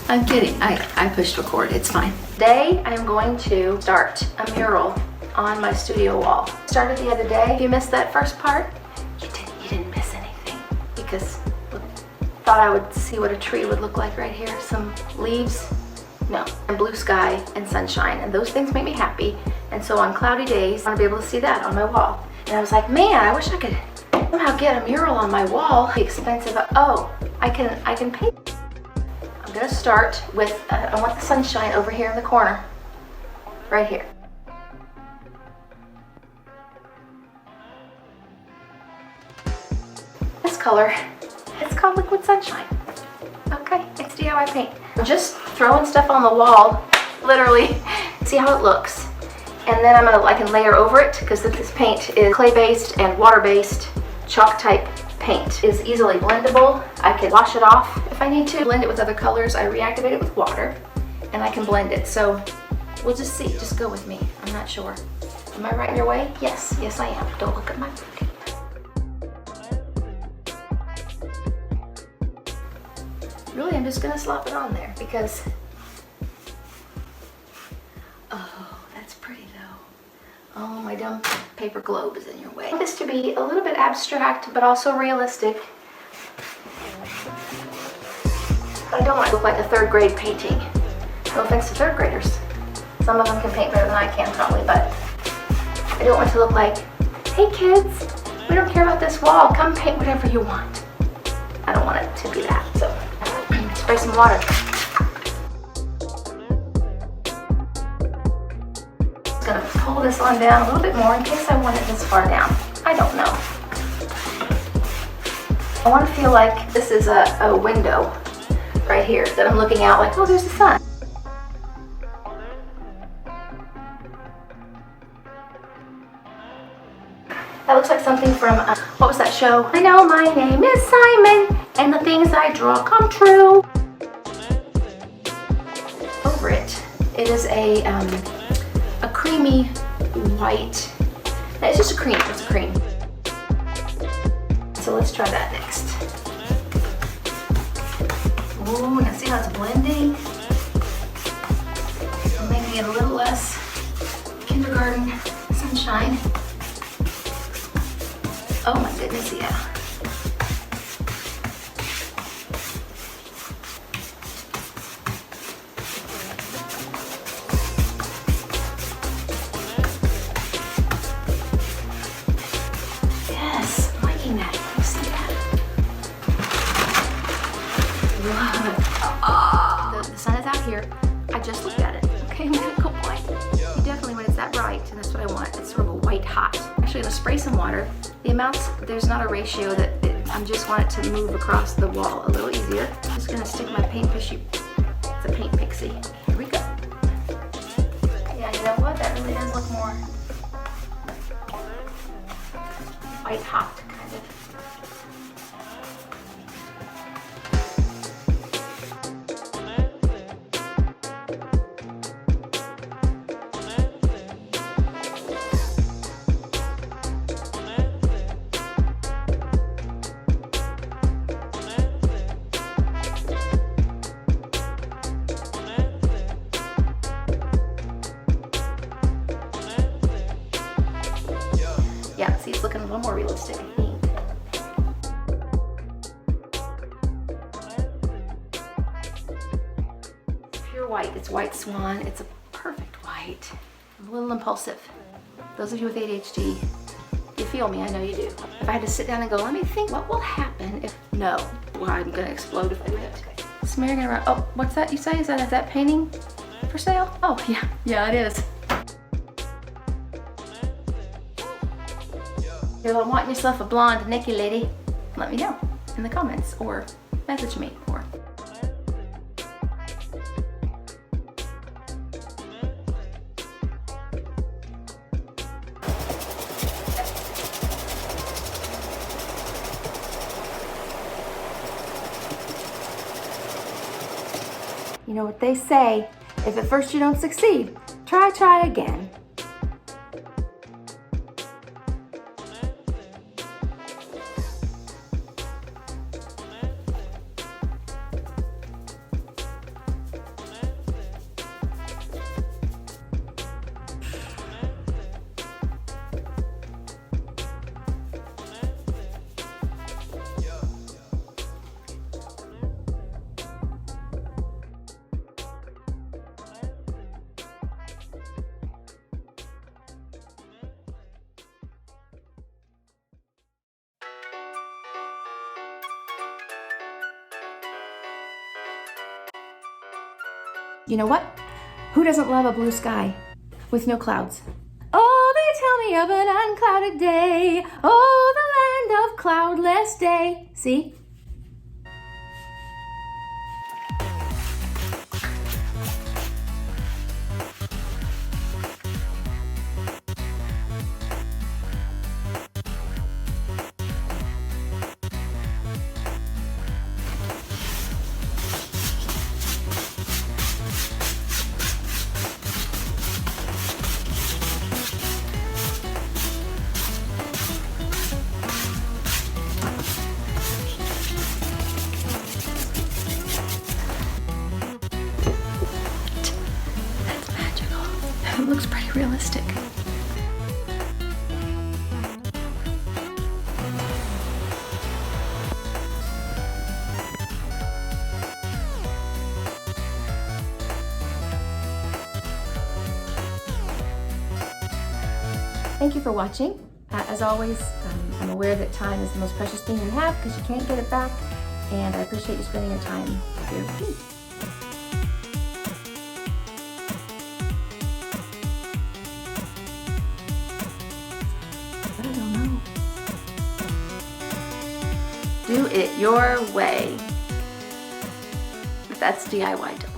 I'm kidding. I pushed record. It's fine. Today I'm going to start a mural on my studio wall. Started the other day. If you missed that first part, you didn't miss anything, because thought I would see what a tree would look like right here. Some leaves, no, and blue sky and sunshine, and those things make me happy. And so on cloudy days, I want to be able to see that on my wall. And I was like, man, I wish I could somehow get a mural on my wall. It'd be expensive. Oh, I can paint. I'm gonna start with, I want the sunshine over here in the corner, right here. This color, it's called Liquid Sunshine. Okay, it's DIY paint. I'm just throwing stuff on the wall, literally, see how it looks. And then I can layer over it, because this paint is clay-based and water-based, chalk-type paint. It is easily blendable. I can wash it off if I need to. Blend it with other colors. I reactivate it with water, and I can blend it. So we'll just see. Just go with me. I'm not sure. Am I right in your way? Yes. Yes, I am. Don't look at my booty. Really, I'm just going to slop it on there because... Oh, that's pretty though. Oh, my dumb paper globe is in your way. I want this to be a little bit abstract, but also realistic. But I don't want it to look like a third grade painting. No offense to third graders. Some of them can paint better than I can probably, but I don't want it to look like, hey kids, we don't care about this wall, come paint whatever you want. I don't want it to be that, so spray some water. I'm gonna pull this on down a little bit more in case I want it this far down. I don't know. I want to feel like this is a window right here that I'm looking out like, oh, there's the sun. That looks like something from, what was that show? I know my name is Simon, and the things I draw come true. Over it, it is a creamy white. It's just a cream. It's a cream. So let's try that next. Ooh, now see how it's blending? I'm making it a little less kindergarten sunshine. Oh my goodness, yeah. Yes, I'm liking that. You see that? Wow. The sun is out here. I just looked at it. Okay, medical point. You definitely, when it's that bright, and that's what I want, it's sort of a white hot. Actually, I'm gonna spray some water. The amounts, there's not a ratio that I just want it to move across the wall a little easier. I'm just gonna stick my paint tissue. It's a paint pixie. Here we go. Yeah, you know what? That really does look more white hot, kind of. Yeah, see, it's looking a little more realistic, I think. It's pure white. It's white swan. It's a perfect white. I'm a little impulsive. Those of you with ADHD, you feel me, I know you do. If I had to sit down and go, let me think, what will happen if, no, well, I'm gonna explode if I do it. Smearing it around, oh, what's that you say? Is that painting for sale? Oh, yeah, it is. If you're wanting yourself a blonde Nikki lady, let me know in the comments or message me. Or you know what they say, if at first you don't succeed, try again. You know what? Who doesn't love a blue sky with no clouds? Oh, they tell me of an unclouded day. Oh, the land of cloudless day. See? It looks pretty realistic. Thank you for watching. As always, I'm aware that time is the most precious thing you have because you can't get it back, and I appreciate you spending your time here with me. I don't know. Do it your way. That's DIY.